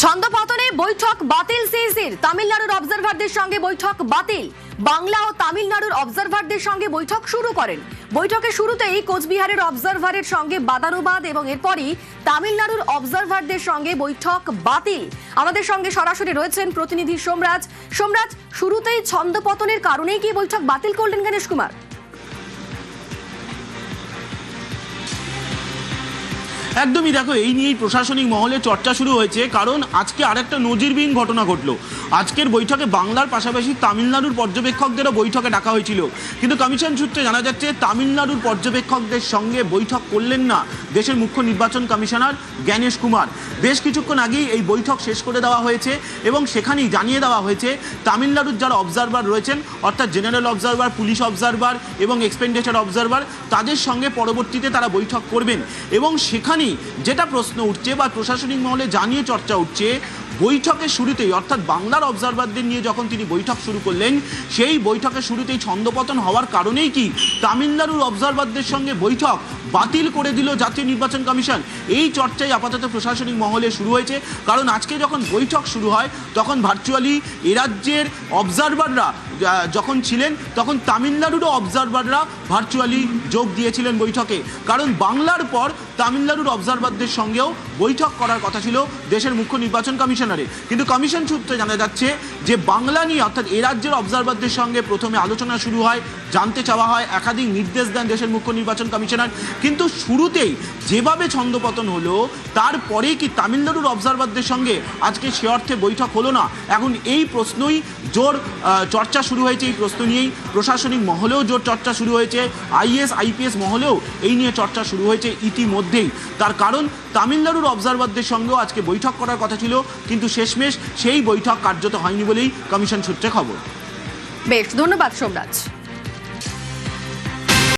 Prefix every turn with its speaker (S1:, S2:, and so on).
S1: ছন্দপতনে বৈঠক বাতিল সিইসির, তামিলনাড়ুর অবজারভারদের সঙ্গে বৈঠক বাতিল। বাংলা ও তামিলনাড়ুর অবজারভারদের সঙ্গে বৈঠক শুরু করেন। বৈঠকের শুরুতেই কোচবিহারের অবজারভারের সঙ্গে বাদানুবাদ এবং এরপরই তামিলনাড়ুর অবজারভারদের সঙ্গে বৈঠক বাতিল। আমাদের সঙ্গে সরাসরি রয়েছেন প্রতিনিধি সোমরাজ। সোমরাজ, শুরুতেই ছন্দপতনের কারণেই কি বৈঠক বাতিল করলেন গণেশ কুমার?
S2: একদমই দেখো, এই নিয়েই প্রশাসনিক মহলে চর্চা শুরু হয়েছে, কারণ আজকে আরেকটা নজিরবিহীন ঘটনা ঘটলো। আজকের বৈঠকে বাংলার পাশাপাশি তামিলনাড়ুর পর্যবেক্ষকদেরও বৈঠকে ডাকা হয়েছিল, কিন্তু কমিশন সূত্রে জানা যাচ্ছে তামিলনাড়ুর পর্যবেক্ষকদের সঙ্গে বৈঠক করলেন না দেশের মুখ্য নির্বাচন কমিশনার গণেশ কুমার। বেশ কিছুক্ষণ আগেই এই বৈঠক শেষ করে দেওয়া হয়েছে এবং সেখানেই জানিয়ে দেওয়া হয়েছে তামিলনাড়ুর যারা অবজারভার রয়েছেন, অর্থাৎ জেনারেল অবজারভার, পুলিশ অবজারভার এবং এক্সপেন্ডিচার অবজারভার, তাদের সঙ্গে পরবর্তীতে তারা বৈঠক করবেন। এবং সেখানেই যেটা প্রশ্ন উঠছে বা প্রশাসনিক মহলে জানিয়ে চর্চা উঠছে, বৈঠকের শুরুতেই অর্থাৎ বাংলার অবজারভারদের নিয়ে যখন তিনি বৈঠক শুরু করলেন, সেই বৈঠকের শুরুতেই ছন্দপতন হওয়ার কারণেই কি তামিলনাড়ুর অবজারভারদের সঙ্গে বৈঠক বাতিল করে দিল জাতীয় নির্বাচন কমিশন। এই চর্চাই আপাতত প্রশাসনিক মহলে শুরু হয়েছে, কারণ আজকে যখন বৈঠক শুরু হয় তখন ভার্চুয়ালি এ রাজ্যের অবজারভাররা যখন ছিলেন তখন তামিলনাড়ুরও অবজারভাররা ভার্চুয়ালি যোগ দিয়েছিলেন বৈঠকে, কারণ বাংলার পর তামিলনাড়ুর অবজারভারদের সঙ্গেও বৈঠক করার কথা ছিল দেশের মুখ্য নির্বাচন কমিশনারের। কিন্তু কমিশন সূত্রে জানা যাচ্ছে যে বাংলা নিয়ে অর্থাৎ এ রাজ্যের অবজারভারদের সঙ্গে প্রথমে আলোচনা শুরু হয়, জানতে চাওয়া হয়, একাধিক নির্দেশ দেন দেশের মুখ্য নির্বাচন কমিশনার, কিন্তু শুরুতেই যেভাবে ছন্দপতন হলো তারপরে কি তামিলনাড়ুর অবজারভারদের সঙ্গে আজকে সে অর্থে বৈঠক হলো না? এখন এই প্রশ্নই জোর চর্চা শুরু হয়েছে। এই প্রশ্ন নিয়েই প্রশাসনিক মহলেও জোর চর্চা শুরু হয়েছে, আইএস আইপিএস মহলেও এই নিয়ে চর্চা শুরু হয়েছে ইতিমধ্যেই। তার কারণ তামিলনাড়ুর অবজারভারদের সঙ্গেও আজকে বৈঠক করার কথা ছিল, কিন্তু শেষমেশ সেই বৈঠক কার্যত হয়নি বলেই কমিশন সূত্রে খবর।
S1: বেশ, ধন্যবাদ সোমরাজ।